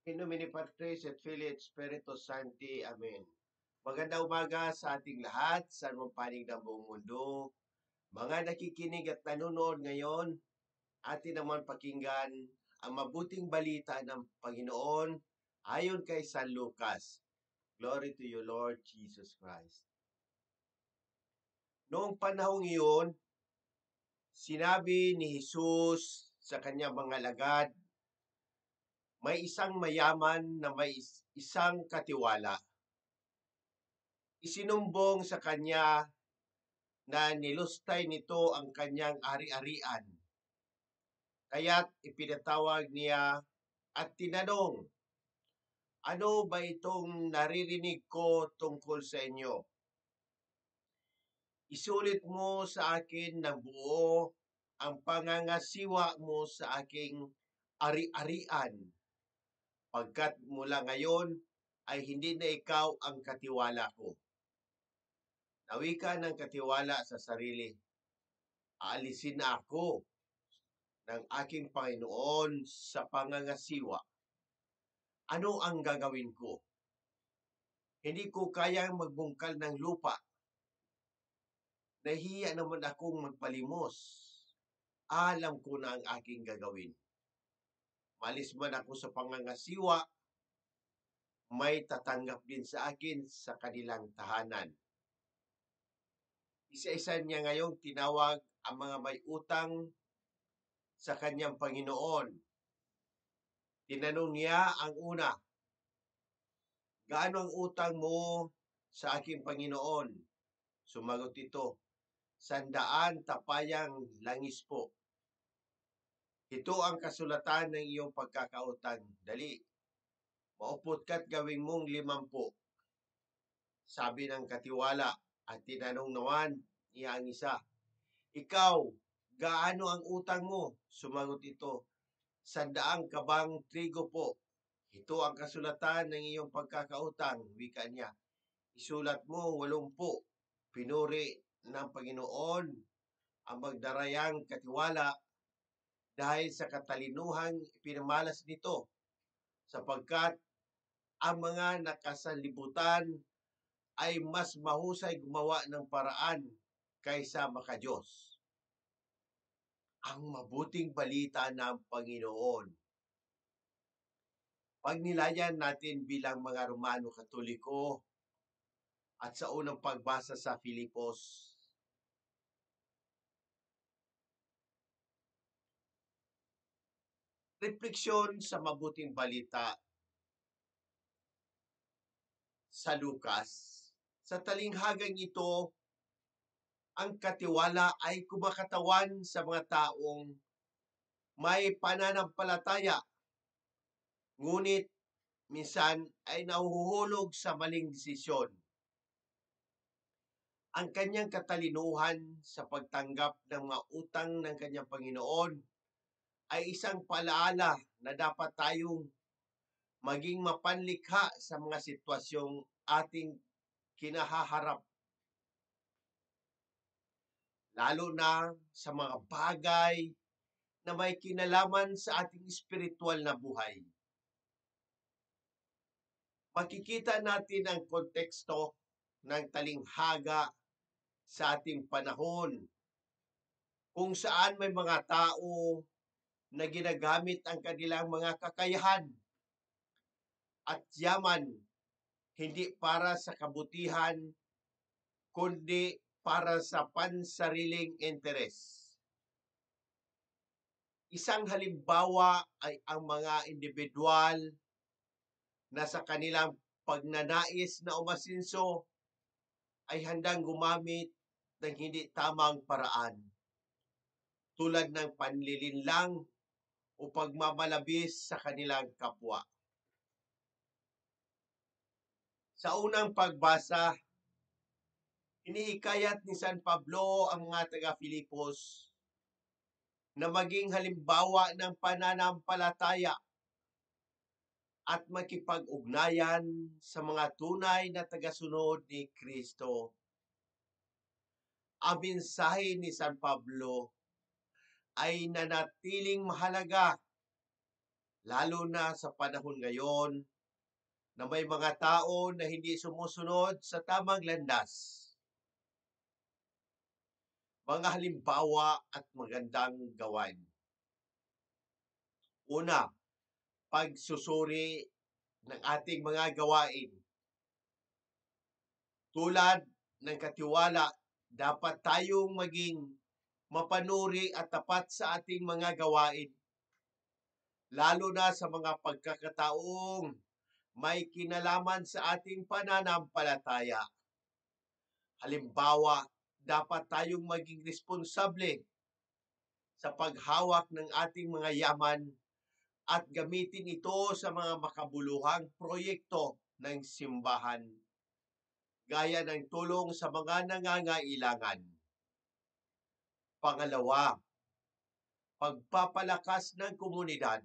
In nomine Patris et Filii et Spiritus Sancti. Amen. Magandang umaga sa ating lahat, sa anumang panig ng buong mundo. Mga nakikinig at nanonood ngayon, atin naman pakinggan ang mabuting balita ng Panginoon ayon kay San Lucas. Glory to you, Lord Jesus Christ. Noong panahong iyon, sinabi ni Jesus sa kanyang mga alagad, may isang mayaman na may isang katiwala. Isinumbong sa kanya na nilustay nito ang kanyang ari-arian. Kaya't ipinatawag niya at tinanong, ano ba itong naririnig ko tungkol sa inyo? Isulit mo sa akin ng buo ang pangangasiwa mo sa aking ari-arian, pagkat mula ngayon ay hindi na ikaw ang katiwala ko. Nawi ka ng katiwala sa sarili. Aalisin na ako ng aking Panginoon sa pangangasiwa. Ano ang gagawin ko? Hindi ko kayang magbungkal ng lupa. Nahiya naman akong magpalimos. Alam ko na ang aking gagawin. Malis man ako sa pangangasiwa, may tatanggap din sa akin sa kanilang tahanan. Isa-isa niya ngayong tinawag ang mga may utang sa kanyang Panginoon. Tinanong niya ang una, gaano ang utang mo sa aking Panginoon? Sumagot ito, 100 tapayang langis po. Ito ang kasulatan ng iyong pagkakautang. Dali, maupot ka't gawin mong 50. Sabi ng katiwala at tinanong naman niya ang isa, ikaw, gaano ang utang mo? Sumagot ito, 100 kabang trigo po. Ito ang kasulatan ng iyong pagkakautang. Wika niya, isulat mo 80. Pinuri ng Panginoon ang magdarayang katiwala dahil sa katalinuhang pinamalas nito, sapagkat ang mga nakasalibutan ay mas mahusay gumawa ng paraan kaysa makadiyos. Ang mabuting balita ng Panginoon. Pagnilayan natin bilang mga Romano Katoliko at sa unang pagbasa sa Filipos, refleksyon sa mabuting balita sa Lucas. Sa talinghagang ito, ang katiwala ay kumakatawan sa mga taong may pananampalataya, ngunit minsan ay nahuhulog sa maling desisyon. Ang kanyang katalinuhan sa pagtanggap ng mga utang ng kanyang Panginoon ay isang paalaala na dapat tayong maging mapanlikha sa mga sitwasyong ating kinahaharap. Lalo na sa mga bagay na may kinalaman sa ating espiritual na buhay. Makikita natin ang konteksto ng talinghaga sa ating panahon, kung saan may mga tao na ginagamit ang kanilang mga kakayahan at yaman hindi para sa kabutihan, kundi para sa pansariling interes. Isang halimbawa ay ang mga individual na sa kanilang pagnanais na umasinso ay handang gumamit ng hindi tamang paraan, tulad ng panlilinlang o pagmamalabis sa kanilang kapwa. Sa unang pagbasa, inihikayat ni San Pablo ang mga taga-Filipos na maging halimbawa ng pananampalataya at makipag-ugnayan sa mga tunay na tagasunod ni Kristo. Ang mensahe ni San Pablo ay nanatiling mahalaga lalo na sa panahon ngayon na may mga tao na hindi sumusunod sa tamang landas. Mga halimbawa at magandang gawain. Una, pagsusuri ng ating mga gawain. Tulad ng katiwala, dapat tayong maging mapanuri at tapat sa ating mga gawain. Lalo na sa mga pagkakataong may kinalaman sa ating pananampalataya. Halimbawa, dapat tayong maging responsable sa paghawak ng ating mga yaman at gamitin ito sa mga makabuluhang proyekto ng simbahan, gaya ng tulong sa mga nangangailangan. Pangalawa, pagpapalakas ng komunidad.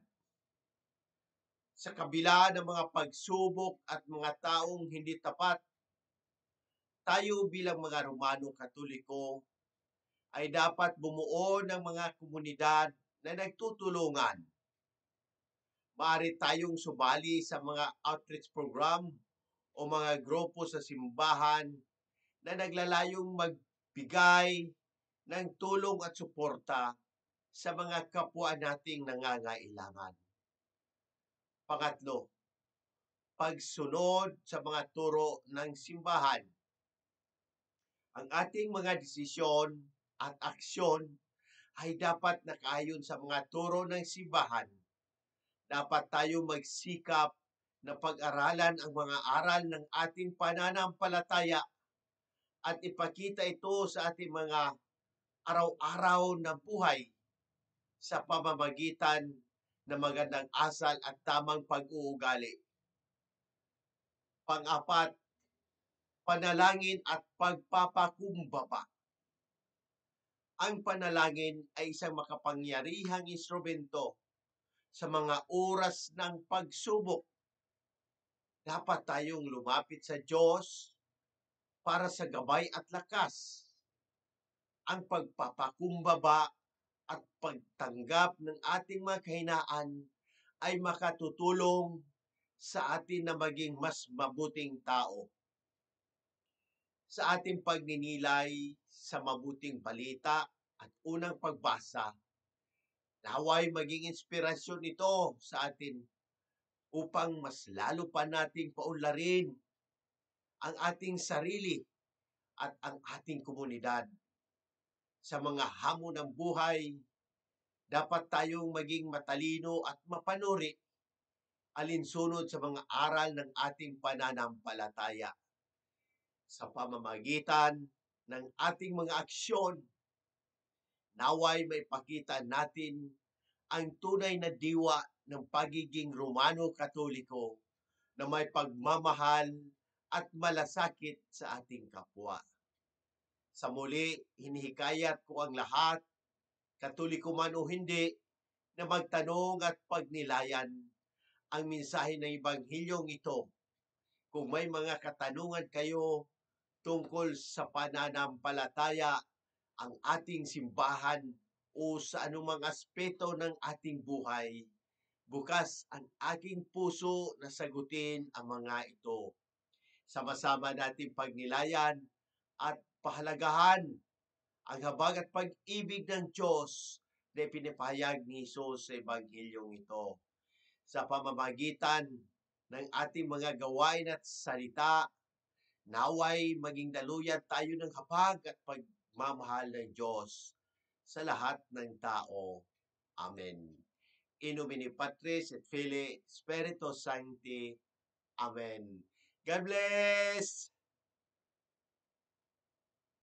Sa kabila ng mga pagsubok at mga taong hindi tapat, tayo bilang mga Romano Katoliko ay dapat bumuo ng mga komunidad na nagtutulungan. Maaari tayong sumali sa mga outreach program o mga grupo sa simbahan na naglalayong magbigay ng tulong at suporta sa mga kapwa nating nangangailangan. Pangatlo, pagsunod sa mga turo ng simbahan. Ang ating mga desisyon at aksyon ay dapat nakaayon sa mga turo ng simbahan. Dapat tayong magsikap na pag-aralan ang mga aral ng ating pananampalataya at ipakita ito sa ating mga araw-araw na buhay sa pamamagitan ng magandang asal at tamang pag-uugali. Pang-apat, panalangin at pagpapakumbaba. Ang panalangin ay isang makapangyarihang instrumento sa mga oras ng pagsubok. Dapat tayong lumapit sa Diyos para sa gabay at lakas. Ang pagpapakumbaba at pagtanggap ng ating mga kahinaan ay makatutulong sa atin na maging mas mabuting tao. Sa ating pagninilay sa mabuting balita at unang pagbasa, naway maging inspirasyon ito sa atin upang mas lalo pa nating paunlarin ang ating sarili at ang ating komunidad. Sa mga hamon ng buhay, dapat tayong maging matalino at mapanuri alinsunod sa mga aral ng ating pananampalataya. Sa pamamagitan ng ating mga aksyon, naway may pakita natin ang tunay na diwa ng pagiging Romano Katoliko na may pagmamahal at malasakit sa ating kapwa. Sa muli, hinihikayat ko ang lahat, Katoliko man o hindi, na magtanong at pagnilayan ang mensahe ng Ebanghilyong ito. Kung may mga katanungan kayo tungkol sa pananampalataya, ang ating simbahan o sa anumang aspeto ng ating buhay, bukas ang aking puso na sagutin ang mga ito. Sama-sama nating pagnilayan at pahalagahan ang habag at pag-ibig ng Diyos na pinapahayag ni Jesus sa Ebanghilyong ito. Sa pamamagitan ng ating mga gawain at salita, naway maging daluyan tayo ng habag at pagmamahal ng Diyos sa lahat ng tao. Amen. In nomine Patris et Filii Spiritus Sancti. Amen. God bless!